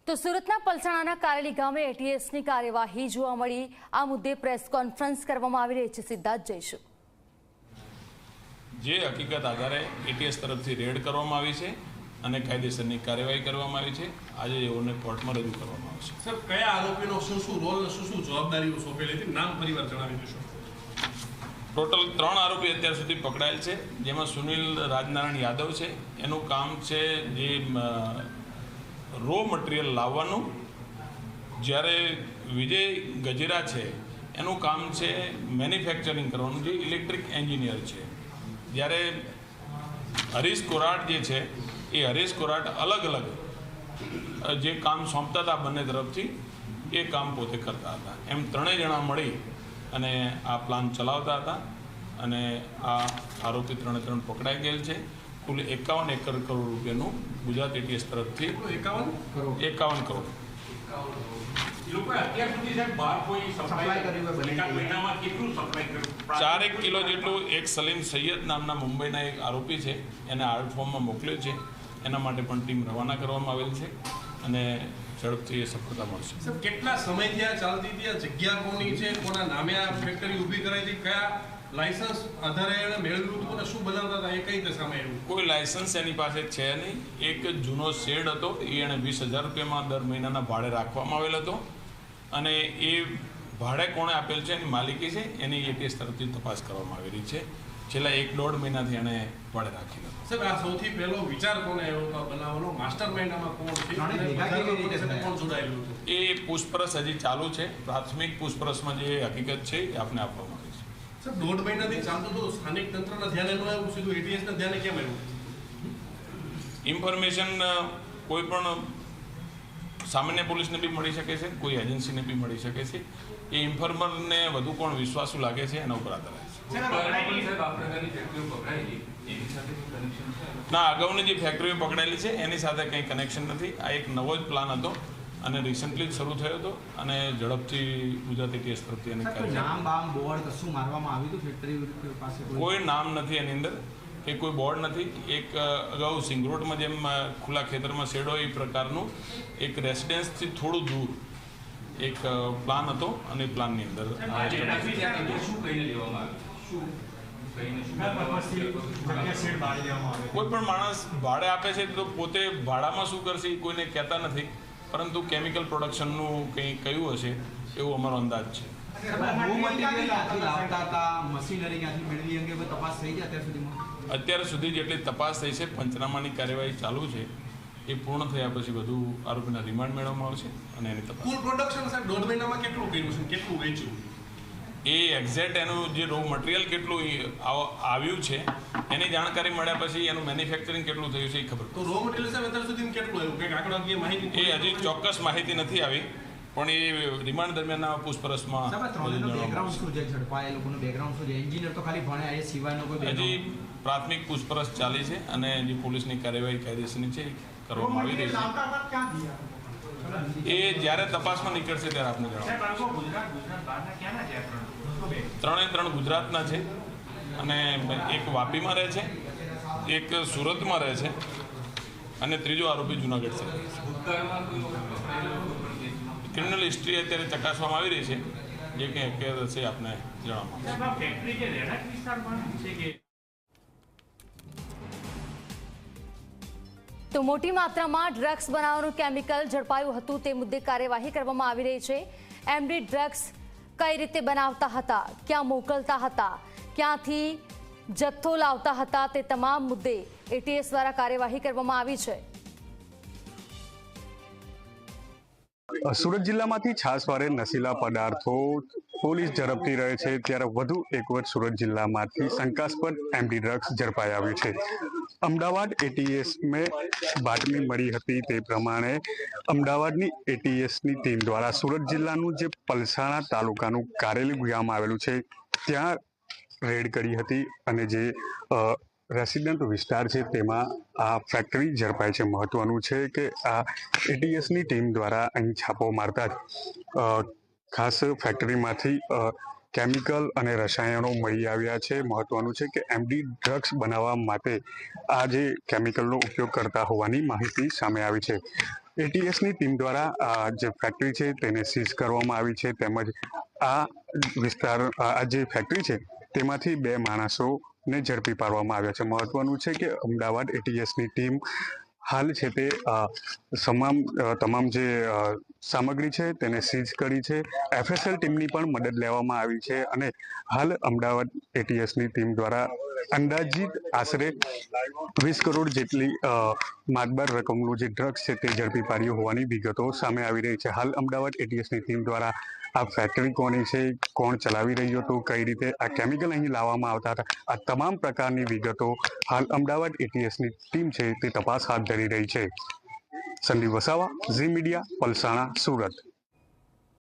તો સુરતના પલસાણાના કારેલી ગામે એટીએસની કાર્યવાહી જોવા મળી। આ મુદ્દે પ્રેસ કોન્ફરન્સ કરવામાં આવી રહી છે। સિદ્ધાર્થ જયશું। જે હકીકત આધારે એટીએસ તરફથી રેડ કરવામાં આવી છે અને કાયદેસરની કાર્યવાહી કરવામાં આવી છે। આજે એઓને કોર્ટમાં રજૂ કરવામાં આવશે। સર, કયા આરોપીનો શું રોલ અને શું જવાબદારીઓ સોંપેલી હતી, નામ પરિવાર જણાવી દેશો। ટોટલ 3 આરોપી અત્યાર સુધી પકડાયેલ છે, જેમાં સુનિલ રાજનારાયણ યાદવ છે। એનું કામ છે જે રો મટીરિયલ લાવવાનું, જ્યારે વિજય ગજેરા છે એનું કામ છે મેન્યુફેક્ચરિંગ કરવાનું, જે ઇલેક્ટ્રિક એન્જિનિયર છે। જ્યારે હરીશ કોરાટ જે છે એ હરીશ કોરાટ અલગ અલગ જે કામ સોંપતા હતા બંને તરફથી, એ કામ પોતે કરતા હતા। એમ ત્રણેય જણા મળી અને આ પ્લાન ચલાવતા હતા અને આ આરોપી 3 પકડાઈ ગયેલ છે। કુલ 51 કરોડ રૂપિયાનું ગુજરાત એટીએસ તરફથી 51 કરોડ। ચાર કિલો જેટલું એક સલીમ સૈયદ નામના મુંબઈના એક આરોપી છે, એને આર્ટ ફોર્મમાં મોકલ્યો છે। એના માટે પણ ટીમ રવાના કરવામાં આવેલ છે અને ઝડપથી એ સફળતા મળશે। સર, કેટલા સમયથી આ ચાલતી હતી, આ જગ્યા કોની છે, કોના નામે આ ફેક્ટરી ઊભી કરાઈ હતી, કયા લાયસન્સ આધારે એણે મેળવ્યું હતું અને શું બનાવતા હતા, એ કઈ રીતે સામે આવ્યું? કોઈ લાયસન્સ એની પાસે છે નહીં। એક જૂનો શેડ હતો, એ એણે 20,000 રૂપિયામાં દર મહિનાના ભાડે રાખવામાં આવેલ હતો અને એ ભાડે કોણે આપેલ છે એની માલિકી છે, એની એટીએસ તરફથી તપાસ કરવામાં આવી રહી છે। છેલ્લા 1-1.5 મહિનાથી એણે ભાડે રાખી હતો। સર, આ સૌથી પહેલો વિચાર કોને આવ્યો બનાવવાનો, માસ્ટર માઇન્ડ આમાં કોણ છે, કોણ જોડાયેલું હતું? એ પૂછપરછ હજી ચાલુ છે। પ્રાથમિક પૂછપરછમાં જે હકીકત છે એ આપને આપવામાં આવી છે। સર, 1.5 મહિનાથી ચાલતું હતું, સ્થાનિક તંત્રના ધ્યાને ન આવ્યું, સીધું એટીએસના ધ્યાને કેમ આવ્યું? ઇન્ફોર્મેશન કોઈ પણ સામાન્ય પોલીસને બી મળી શકે છે, કોઈ એજન્સીને બી મળી શકે છે। એ ઇન્ફોર્મરને વધુ કોણ વિશ્વાસુ લાગે છે એના ઉપર આધાર છે। ના, અગાઉની જે ફેક્ટરીઓ પકડાયેલી છે એની સાથે કંઈ કનેક્શન નથી। આ એક નવો જ પ્લાન હતો અને રિસન્ટલી જ શરૂ થયો હતો અને ઝડપથી ગુજરાત એટીએસ તરફથી એની કોઈ નામ નથી એની અંદર, કે કોઈ બોર્ડ નથી। એક અગાઉ સિંગરોડમાં જેમ ખુલ્લા ખેતરમાં શેડ હોય એ પ્રકારનું એક રેસિડેન્સથી થોડું દૂર એક પ્લાન હતો અને એ પ્લાનની અંદર કોઈ પણ માણસ ભાડે આપે છે તો પોતે ભાડામાં શું કરશે એ કોઈને કહેતા નથી, પરંતુ કેમિકલ પ્રોડક્શનનું કંઈ કયું હશે એવો અમારો અંદાજ છે। અત્યાર સુધી જેટલી તપાસ થઈ છે, પંચનામાની કાર્યવાહી ચાલુ છે, એ પૂર્ણ થયા પછી વધુ આરોપીના રિમાન્ડ મેળવવામાં આવશે અને એની તપાસ। કુલ પ્રોડક્શન સર 1.5 મહિનામાં કેટલું કર્યું છે, કેટલું વેચ્યું? એ એક્ઝેક્ટ એનું જે રો મટીરિયલ કેટલું આવ્યું છે એની જાણકારી મળ્યા પછી એનું મેન્યુફેક્ચરિંગ કેટલું થયું છે એ ખબર। તો રો મટીરિયલ સાહેબ અત્યાર સુધી કેટલું આવ્યું, કંઈક આંકડાકીય માહિતી? એ હજી ચોક્કસ માહિતી નથી આવી, પણ એ રિમાન્ડ દરમિયાન પૂછપરછમાં હજી પ્રાથમિક પૂછપરછ ચાલી છે અને જે પોલીસની કાર્યવાહી કાયદેસરની છે કરવામાં આવી રહી છે। એ જ્યારે તપાસમાં નીકળશે ત્યારે આપને જણાવો। 3 ગુજરાતના છે અને એક વાપીમાં રહે છે, એક સુરતમાં રહે છે અને ત્રીજો આરોપી જુનાગઢ છે। ક્રિમિનલ હિસ્ટ્રી અત્યારે ચકાસવામાં આવી રહી છે, જે કંઈ હકીકત હશે આપને જણાવવામાં। તો મોટી માત્રામાં ડ્રગ્સ બનાવવાનું કેમિકલ ઝડપાયું હતું, તે મુદ્દે કાર્યવાહી કરવામાં આવી રહી છે। એમડી ડ્રગ્સ કઈ રીતે બનાવતા હતા, ક્યાં મોકલતા હતા, ક્યાંથી જથ્થો લાવતા હતા, તે તમામ મુદ્દે એટીએસ દ્વારા કાર્યવાહી કરવામાં આવી છે। સુરત જિલ્લામાંથી છાસવારે નશીલા પદાર્થો પોલીસ ઝડપથી રહે છે, ત્યારે વધુ એક વખત સુરત જિલ્લામાંથી શંકાસ્પદ એમડી ડ્રગ્સ ઝડપાઈ આવ્યું છે। અમદાવાદ એટીએસમાં બાતમી મળી હતી તે પ્રમાણે અમદાવાદની એટીએસની ટીમ દ્વારા સુરત જિલ્લાનું જે પલસાણા તાલુકાનું કારેલી ગામ આવેલું છે ત્યાં રેડ કરી હતી અને જે રેસિડેન્ટ વિસ્તાર છે તેમાં આ ફેક્ટરી ઝડપાઈ છે। મહત્વનું છે કે આ એટીએસની ટીમ દ્વારા અહીં છાપો મારતા જ ખાસ ફેક્ટરીમાંથી કેમિકલ અને રસાયણો મળી આવ્યા છે। મહત્વનું છે કે એમડી ડ્રગ્સ બનાવવા માટે આ જે કેમિકલનો ઉપયોગ કરતા હોવાની માહિતી સામે આવી છે। એટીએસની ટીમ દ્વારા જે ફેક્ટરી છે તેને સીઝ કરવામાં આવી છે, તેમજ આ વિસ્તાર આ જે ફેક્ટરી છે તેમાંથી 2 માણસોને ઝડપી પાડવામાં આવ્યા છે. મહત્વનું છે કે અમદાવાદ એટીએસની ટીમ હાલ છે તે તમામ જે સામગ્રી છે તેને સીઝ કરી છે. એફએસએલ ટીમની પણ મદદ લેવામાં આવી છે અને હાલ અમદાવાદ એટીએસની ટીમ દ્વારા અંદાજિત આશરે 20 કરોડ જેટલી માતબર રકમનું જે ડ્રગ્સ છે તે ઝડપી પાડ્યું હોવાની વિગતો સામે આવી રહી છે. હાલ અમદાવાદ એટીએસની ટીમ દ્વારા આ ફેક્ટરી કોની છે, કોણ ચલાવી રહ્યું હતું, કઈ રીતે આ કેમિકલ અહીં લાવવામાં આવતા હતા, આ તમામ પ્રકારની વિગતો હાલ અમદાવાદ એટીએસની ટીમ છે તે તપાસ હાથ ધરી રહી છે. સંદીપ વસાવા, ઝી મીડિયા, પલસાણા, સુરત.